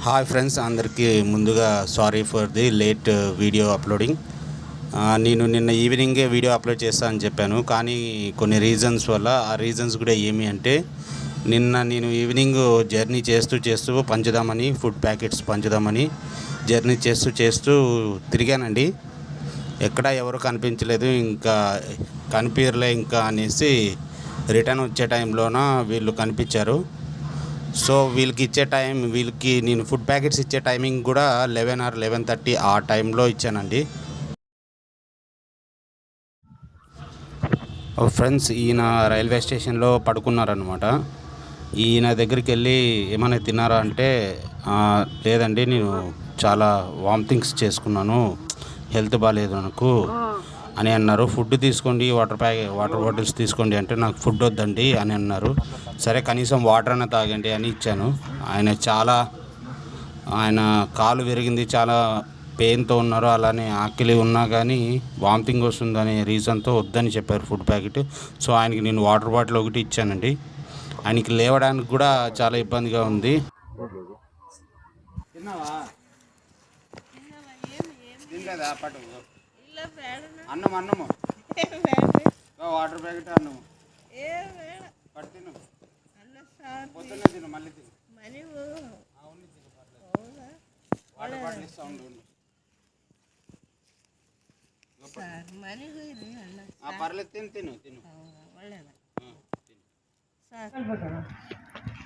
Hi friends, అందరికీ ముందుగా sorry for the late video uploading. నేను నిన్న ఈవినింగే వీడియో అప్లోడ్ చేస్తా అని చెప్పాను, కానీ కొన్ని రీజన్స్ వల్ల ఆ రీజన్స్ కూడా ఏమి అంటే, నిన్న నేను ఈవినింగ్ జర్నీ చేస్తూ పంచుదామని ఫుడ్ ప్యాకెట్స్ పంచుదామని జర్నీ చేస్తూ తిరిగానండి. ఎక్కడ ఎవరు కనిపించలేదు, ఇంకా కనిపించలే ఇంకా అనేసి రిటర్న్ వచ్చే టైంలోన వీళ్ళు కనిపించారు. సో వీళ్ళకి నేను ఫుడ్ ప్యాకెట్స్ ఇచ్చే టైమింగ్ కూడా 11 or 11:30 ఆ టైంలో ఇచ్చానండి. ఫ్రెండ్స్, ఈయన రైల్వే స్టేషన్లో పడుకున్నారనమాట. ఈయన దగ్గరికి వెళ్ళి ఏమైనా తిన్నారా అంటే, లేదండి, నేను చాలా వామిటింగ్స్ చేసుకున్నాను, హెల్త్ బాగాలేదు నాకు అని అన్నారు. ఫుడ్ తీసుకోండి, వాటర్ బాటిల్స్ తీసుకోండి అంటే, నాకు ఫుడ్ వద్దండి అని అన్నారు. సరే, కనీసం వాటర్ అన్న తాగండి అని ఇచ్చాను. ఆయన కాలు విరిగింది, చాలా పెయిన్తో ఉన్నారు. అలానే ఆకలి ఉన్నా కానీ వామిటింగ్ వస్తుందనే రీజన్తో వద్దని చెప్పారు ఫుడ్ ప్యాకెట్. సో ఆయనకి నేను వాటర్ బాటిల్ ఒకటి ఇచ్చానండి. ఆయనకి లేవడానికి కూడా చాలా ఇబ్బందిగా ఉంది. అన్నము వాటర్ ప్యాకెట్ అన్నము పొద్దున్న తిను, మళ్ళీ తిను. వాటర్ బాటిల్ ఇస్తా ఉండు. పర్లేదు, తిను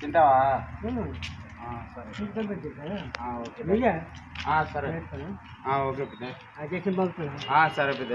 తింటావా? సరే, ఓకే పెద్ద. సరే పెద్ద.